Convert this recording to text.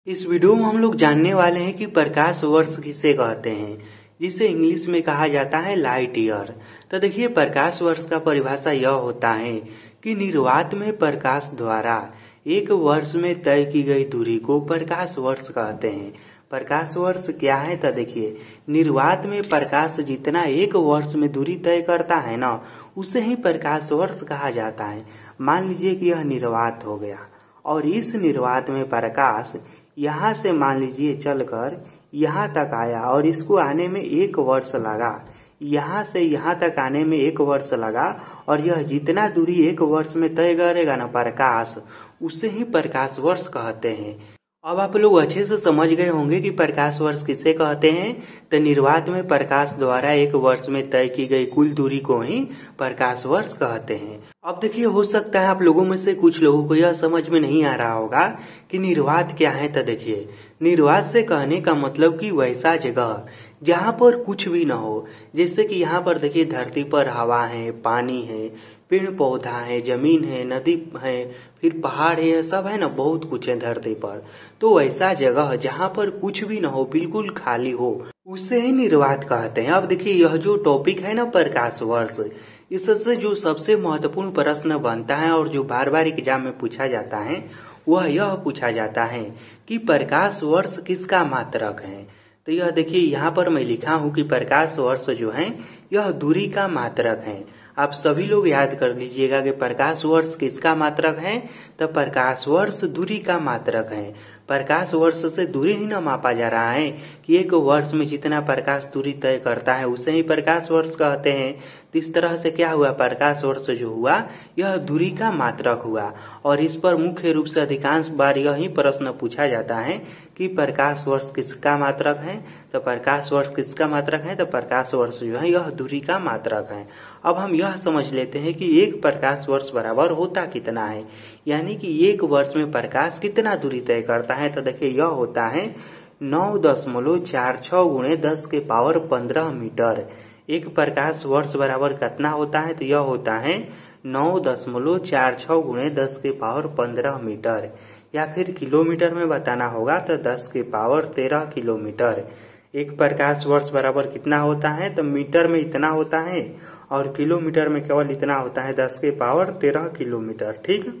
इस वीडियो में हम लोग जानने वाले हैं कि प्रकाश वर्ष किसे कहते हैं, जिसे इंग्लिश में कहा जाता है लाइट ईयर। तो देखिए, प्रकाश वर्ष का परिभाषा यह होता है कि निर्वात में प्रकाश द्वारा एक वर्ष में तय की गई दूरी को प्रकाश वर्ष कहते हैं। प्रकाश वर्ष क्या है? तो देखिए, निर्वात में प्रकाश जितना एक वर्ष में दूरी तय करता है ना, उसे ही प्रकाश वर्ष कहा जाता है। मान लीजिए कि यह निर्वात हो गया और इस निर्वात में प्रकाश यहाँ से मान लीजिए चलकर यहाँ तक आया और इसको आने में एक वर्ष लगा, यहाँ से यहाँ तक आने में एक वर्ष लगा, और यह जितना दूरी एक वर्ष में तय करेगा ना प्रकाश, उसे ही प्रकाश वर्ष कहते हैं। अब आप लोग अच्छे से समझ गए होंगे कि प्रकाश वर्ष किसे कहते हैं। तो निर्वात में प्रकाश द्वारा एक वर्ष में तय की गई कुल दूरी को ही प्रकाश वर्ष कहते हैं। अब देखिए, हो सकता है आप लोगों में से कुछ लोगों को यह समझ में नहीं आ रहा होगा कि निर्वात क्या है। तो देखिए, निर्वात से कहने का मतलब कि वैसा जगह जहाँ पर कुछ भी न हो। जैसे कि यहाँ पर देखिए, धरती पर हवा है, पानी है, पेड़ पौधा है, जमीन है, नदी है, फिर पहाड़ है, सब है ना, बहुत कुछ है धरती पर। तो ऐसा जगह जहाँ पर कुछ भी न हो, बिल्कुल खाली हो, उसे ही निर्वात कहते हैं। अब देखिए, यह जो टॉपिक है ना प्रकाश वर्ष, इससे जो सबसे महत्वपूर्ण प्रश्न बनता है और जो बार बार एग्जाम में पूछा जाता है, वह यह पूछा जाता है कि प्रकाश वर्ष किसका मात्रक है। तो यह देखिए, यहाँ पर मैं लिखा हूँ कि प्रकाश वर्ष जो है यह दूरी का मात्रक है। आप सभी लोग याद कर लीजिएगा कि प्रकाश वर्ष किसका मात्रक है। तो प्रकाश वर्ष दूरी का मात्रक है। प्रकाश वर्ष से दूरी ही न मापा जा रहा है कि एक वर्ष में जितना प्रकाश दूरी तय करता है उसे ही प्रकाश वर्ष कहते हैं। तो इस तरह से क्या हुआ, प्रकाश वर्ष जो हुआ यह दूरी का मात्रक हुआ। और इस पर मुख्य रूप से अधिकांश बार यही प्रश्न पूछा जाता है कि प्रकाश वर्ष किसका मात्रक है। तो प्रकाश वर्ष किसका मात्रक है? तो प्रकाश वर्ष जो है यह दूरी का मात्रक है। अब हम यह समझ लेते हैं कि एक प्रकाश वर्ष बराबर होता कितना है, यानी कि एक वर्ष में प्रकाश कितना दूरी तय करता है। तो देखिए, यह होता है 9.46 गुणे 10 के पावर 15 मीटर। एक प्रकाश वर्ष बराबर कितना होता है? तो यह होता है 9.46 गुणे 10 के पावर 15 मीटर, या फिर किलोमीटर में बताना होगा तो 10 के पावर 13 किलोमीटर। एक प्रकाश वर्ष बराबर कितना होता है? तो मीटर में इतना होता है और किलोमीटर में केवल इतना होता है, 10 के पावर 13 किलोमीटर। ठीक है।